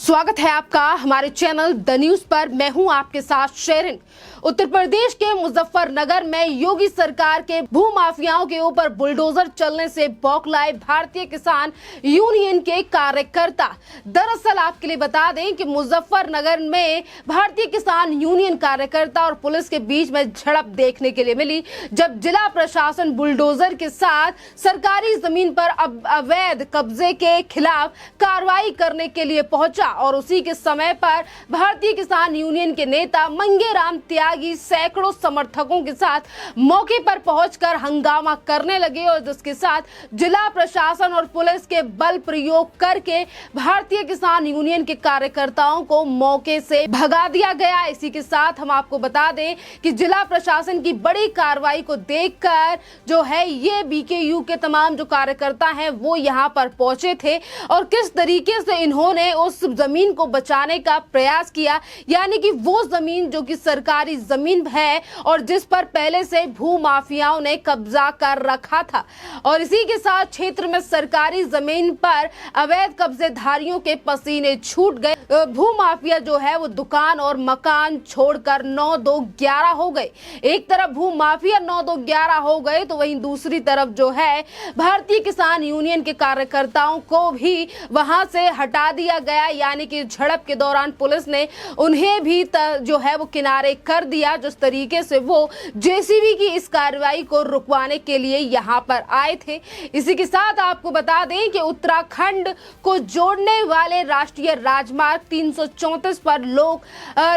स्वागत है आपका हमारे चैनल द न्यूज पर। मैं हूं आपके साथ शेरिन। उत्तर प्रदेश के मुजफ्फरनगर में योगी सरकार के भूमाफियाओं के ऊपर बुलडोजर चलने से बौखलाए भारतीय किसान यूनियन के कार्यकर्ता। दरअसल आपके लिए बता दें कि मुजफ्फरनगर में भारतीय किसान यूनियन कार्यकर्ता और पुलिस के बीच में झड़प देखने के लिए मिली, जब जिला प्रशासन बुलडोजर के साथ सरकारी जमीन पर अवैध कब्जे के खिलाफ कार्रवाई करने के लिए पहुंचा और उसी के समय पर भारतीय किसान यूनियन के नेता मंगेराम त्यागी सैकड़ों समर्थकों के साथ मौके पर पहुंचकर हंगामा करने लगे और जिसके साथ जिला प्रशासन और पुलिस के बल प्रयोग करके भारतीय किसान यूनियन के कार्यकर्ताओं को मौके से भगा दिया गया। इसी के साथ हम आपको बता दें कि जिला प्रशासन की बड़ी कार्रवाई को देखकर जो है ये बीकेयू के तमाम जो कार्यकर्ता हैं वो यहां पर पहुंचे थे और किस तरीके से इन्होंने उस जमीन को बचाने का प्रयास किया, यानी कि वो जमीन जो कि सरकारी जमीन है और जिस पर पहले से भू माफियाओं ने कब्जा कर रखा था। और इसी के साथ क्षेत्र में सरकारी जमीन पर अवैध कब्जेधारियों के पसीने छूट गए। भू माफिया जो है वो दुकान और मकान छोड़कर 9-2-11 हो गए। एक तरफ भू माफिया 9-2-11 हो गए तो वहीं दूसरी तरफ जो है भारतीय किसान यूनियन के कार्यकर्ताओं को भी वहां से हटा दिया गया, यानी कि झड़प के दौरान पुलिस ने उन्हें भी जो है वो किनारे कर दिया, जिस तरीके से वो जेसीबी की इस कार्रवाई को रुकवाने के लिए यहां पर आए थे। इसी के साथ आपको बता दें कि उत्तराखंड को जोड़ने वाले राष्ट्रीय राजमार्ग 334 पर लोक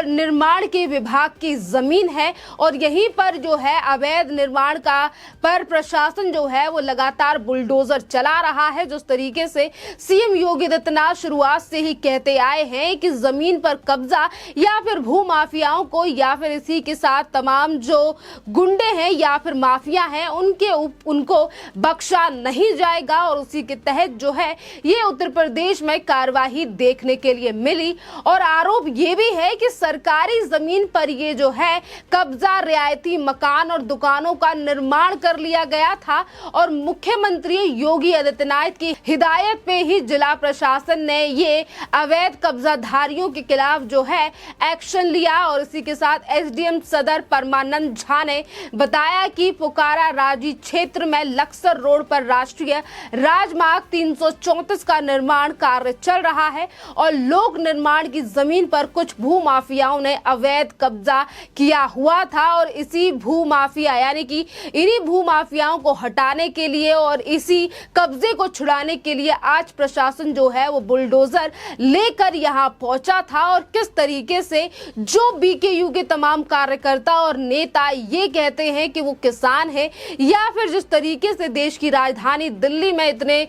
निर्माण के विभाग की जमीन है और यहीं पर जो है अवैध निर्माण का पर प्रशासन जो है वो लगातार बुलडोजर चला रहा है। जिस तरीके से सीएम योगी आदित्यनाथ शुरुआत से ही कहते आए हैं कि जमीन पर कब्जा या फिर भू माफियाओं को या फिर इसी के साथ तमाम जो गुंडे हैं या फिर माफिया हैं उनको बख्शा नहीं जाएगा और उसी के तहत जो है ये उत्तर प्रदेश में कार्यवाही देखने के लिए मिली। और आरोप ये भी है कि सरकारी जमीन पर ये जो है कब्जा रियायती मकान और दुकानों का निर्माण कर लिया गया था और मुख्यमंत्री योगी आदित्यनाथ की हिदायत पे ही जिला प्रशासन ने ये अवैध कब्जाधारियों के खिलाफ जो है एक्शन लिया। और इसी के साथ एसडीएम सदर परमानंद झा ने बताया कि पुकारा राजी क्षेत्र में लक्सर रोड पर राष्ट्रीय राजमार्ग 334 का निर्माण कार्य चल रहा है और लोक निर्माण की जमीन पर कुछ भू माफियाओं ने अवैध कब्जा किया हुआ था और इसी भू माफिया यानी कि इन्हीं भू माफियाओं को हटाने के लिए और इसी कब्जे को छुड़ाने के लिए आज प्रशासन जो है वो बुलडोजर लेकर यहां पहुंचा था। और किस तरीके से जो बीकेयू के तमाम कार्यकर्ता और नेता ये कहते हैं कि वो किसान है या फिर जिस तरीके से देश की राजधानी दिल्ली में इतने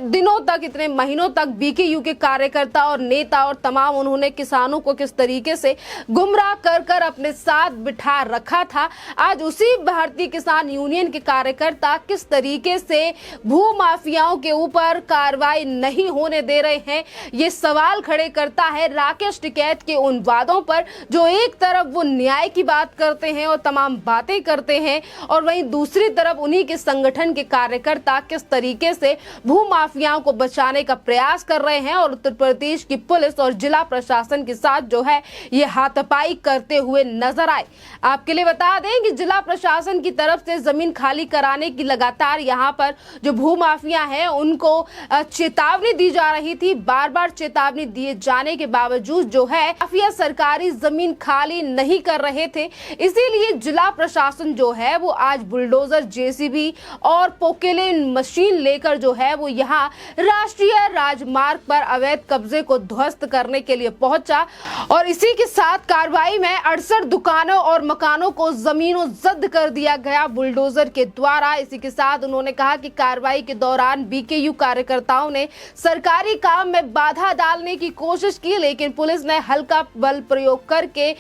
दिनों तक इतने महीनों तक बीकेयू के कार्यकर्ता और नेता और तमाम उन्होंने किसानों को किस तरीके से गुमराह कर अपने साथ बिठा रखा था, आज उसी भारतीय किसान यूनियन के कार्यकर्ता किस तरीके से भू माफियाओं के ऊपर कार्रवाई नहीं होने दे रहे हैं, ये सवाल खड़े करता है राकेश टिकैत के उन वादों पर जो एक तरफ वो न्याय की बात करते हैं और तमाम बातें करते हैं और वहीं दूसरी तरफ उन्हीं के संगठन के कार्यकर्ता किस तरीके से भू माफियाओं को बचाने का प्रयास कर रहे हैं और उत्तर प्रदेश की पुलिस और जिला प्रशासन के साथ जो है ये हाथापाई करते हुए नजर आए। आपके लिए बता दें कि जिला प्रशासन की तरफ से जमीन खाली कराने की लगातार यहाँ पर जो भू माफिया है उनको चेतावनी दी जा रही थी। बार बार चेतावनी दिए जाने के बावजूद जो है माफिया सरकारी जमीन खाली नहीं कर रहे थे, इसीलिए जिला प्रशासन जो है वो आज बुलडोजर जेसीबी और पोकेलेन मशीन लेकर जो है वो यहाँ राष्ट्रीय राजमार्ग पर अवैध कब्जे को ध्वस्त करने के लिए पहुंचा और इसी के साथ कार्रवाई में 68 दुकानों और मकानों को जमीनों जब्त कर दिया गया बुलडोजर के द्वारा। इसी के साथ उन्होंने कहा कि कार्रवाई के दौरान बीकेयू कार्यकर्ताओं ने सरकारी काम में बाधा डालने की कोशिश की, लेकिन पुलिस ने हल्का बल प्रयोग करके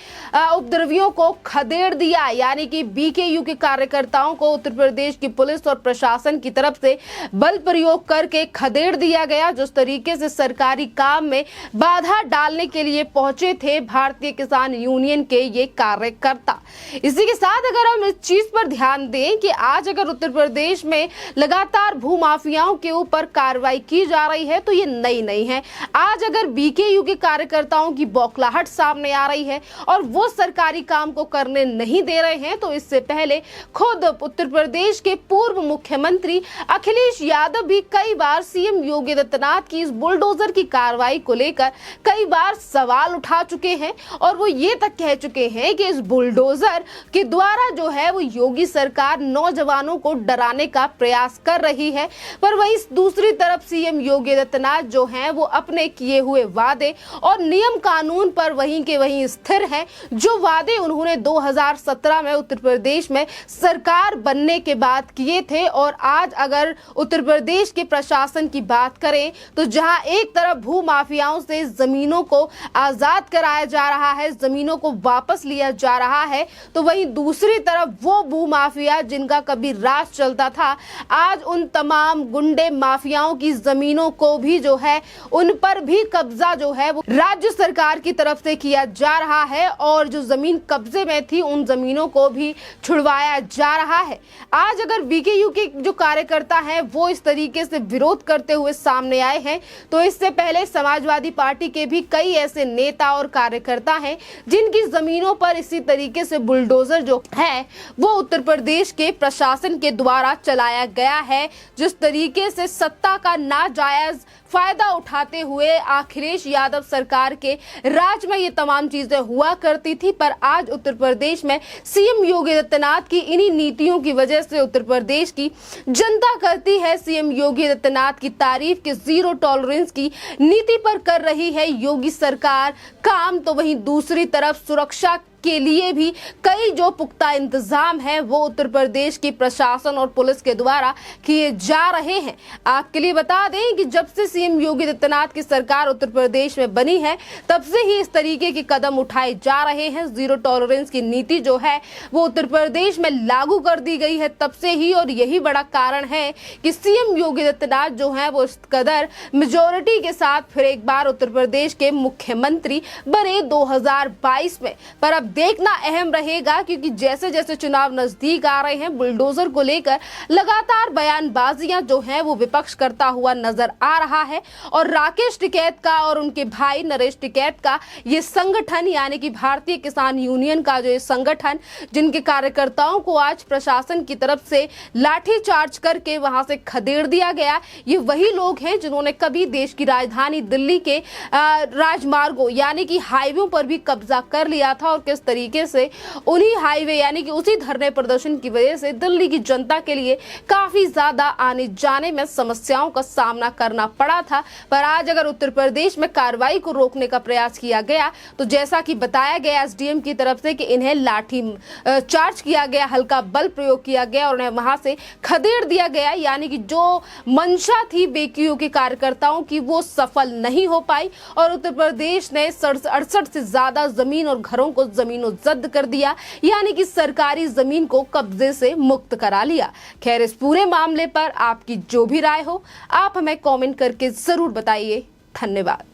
विद्रोहियों को खदेड़ दिया, यानी कि बीकेयू के कार्यकर्ताओं को उत्तर प्रदेश की पुलिस और प्रशासन की तरफ से बल प्रयोग करके खदेड़ दिया गया। जिस तरीके से सरकारी काम में बाधा डालने के लिए पहुंचे थे भारतीय किसान यूनियन के ये कार्यकर्ता। इसी के साथ अगर हम इस चीज पर ध्यान दें कि आज अगर उत्तर प्रदेश में लगातार भूमाफियाओं के ऊपर कार्रवाई की जा रही है तो ये नई नहीं है। आज अगर बीकेयू के कार्यकर्ताओं की बौखलाहट सामने आ रही है और वो सरकारी काम को करने नहीं दे रहे हैं, तो इससे पहले खुद उत्तर प्रदेश के पूर्व मुख्यमंत्री अखिलेश यादव भी कई बार सीएम योगी आदित्यनाथ की इस बुलडोजर की कार्रवाई को लेकर कई बार सवाल उठा चुके हैं और वो ये तक कह चुके हैं कि इस बुलडोजर के द्वारा जो है वो योगी सरकार नौजवानों को डराने का प्रयास कर रही है। पर वहीं दूसरी तरफ सीएम योगी आदित्यनाथ जो हैं वो अपने किए हुए वादे और नियम कानून पर वहीं के वहीं स्थिर हैं। जो वादे उन्होंने 2017 में उत्तर प्रदेश में सरकार बनने के बाद किए थे, और आज अगर उत्तर प्रदेश के प्रशासन की बात करें तो जहां एक तरफ भू माफियाओं से जमीनों को आजाद कराया जा रहा है, जमीनों को वापस लिया जा रहा है, तो वहीं दूसरी तरफ वो भू माफिया जिनका कभी राज चलता था, आज उन तमाम गुंडे माफियाओं की जमीनों को भी जो है उन पर भी कब्जा जो है वो राज्य सरकार की तरफ से किया जा रहा है और जो जमीन कब्जे में थी उन जमीनों को भी छुड़वाया जा रहा है। आज अगर बीकेयू के जो कार्यकर्ता हैं वो इस तरीके से विरोध करते हुए सामने आए हैं, तो इससे पहले समाजवादी पार्टी के भी कई ऐसे नेता और कार्यकर्ता हैं जिनकी जमीनों पर इसी तरीके से बुलडोजर जो है वो उत्तर प्रदेश के प्रशासन के द्वारा चलाया गया है। जिस तरीके से सत्ता का नाजायज फायदा उठाते हुए अखिलेश यादव सरकार के राज में ये तमाम चीजें हुआ करती थी, पर आज उत्तर प्रदेश में सीएम योगी आदित्यनाथ की इन्हीं नीतियों की वजह से उत्तर प्रदेश की जनता करती है सीएम योगी आदित्यनाथ की तारीफ कि जीरो टॉलरेंस की नीति पर कर रही है योगी सरकार काम। तो वहीं दूसरी तरफ सुरक्षा के लिए भी कई जो पुख्ता इंतजाम है वो उत्तर प्रदेश की प्रशासन और पुलिस के द्वारा किए जा रहे हैं। आपके लिए बता दें कि जब से सीएम योगी आदित्यनाथ की सरकार उत्तर प्रदेश में बनी है तब से ही इस तरीके के कदम उठाए जा रहे हैं। जीरो टॉलरेंस की नीति जो है वो उत्तर प्रदेश में लागू कर दी गई है तब से ही, और यही बड़ा कारण है कि सीएम योगी आदित्यनाथ जो है वो इस कदर मेजोरिटी के साथ फिर एक बार उत्तर प्रदेश के मुख्यमंत्री बने 2022 में। पर अब देखना अहम रहेगा क्योंकि जैसे जैसे चुनाव नजदीक आ रहे हैं बुलडोजर को लेकर लगातार बयानबाजियां जो हैं वो विपक्ष करता हुआ नजर आ रहा है। और राकेश टिकैत का और उनके भाई नरेश टिकैत का ये संगठन यानी कि भारतीय किसान यूनियन का जो ये संगठन जिनके कार्यकर्ताओं को आज प्रशासन की तरफ से लाठी चार्ज करके वहां से खदेड़ दिया गया, ये वही लोग हैं जिन्होंने कभी देश की राजधानी दिल्ली के राजमार्गों यानी कि हाईवे पर भी कब्जा कर लिया था और किस तरीके से उन्हीं हाईवे यानी कि उसी धरने प्रदर्शन की वजह से दिल्ली की जनता के लिए काफी ज्यादा आने जाने में समस्याओं का सामना करना पड़ा था। पर आज अगर उत्तर प्रदेश में कार्रवाई को रोकने का प्रयास किया गया तो जैसा कि बताया गया एसडीएम की तरफ से कि इन्हें लाठी चार्ज किया गया, हल्का बल प्रयोग किया गया और उन्हें वहां से खदेड़ दिया गया, यानी कि जो मंशा थी बीकेयू के कार्यकर्ताओं की वो सफल नहीं हो पाई और उत्तर प्रदेश ने 68 से ज्यादा जमीन और घरों को जमीनों जब्त कर दिया, यानी कि सरकारी जमीन को कब्जे से मुक्त करा लिया। खैर, इस पूरे मामले पर आपकी जो भी राय हो आप हमें कमेंट करके जरूर बताइए। धन्यवाद।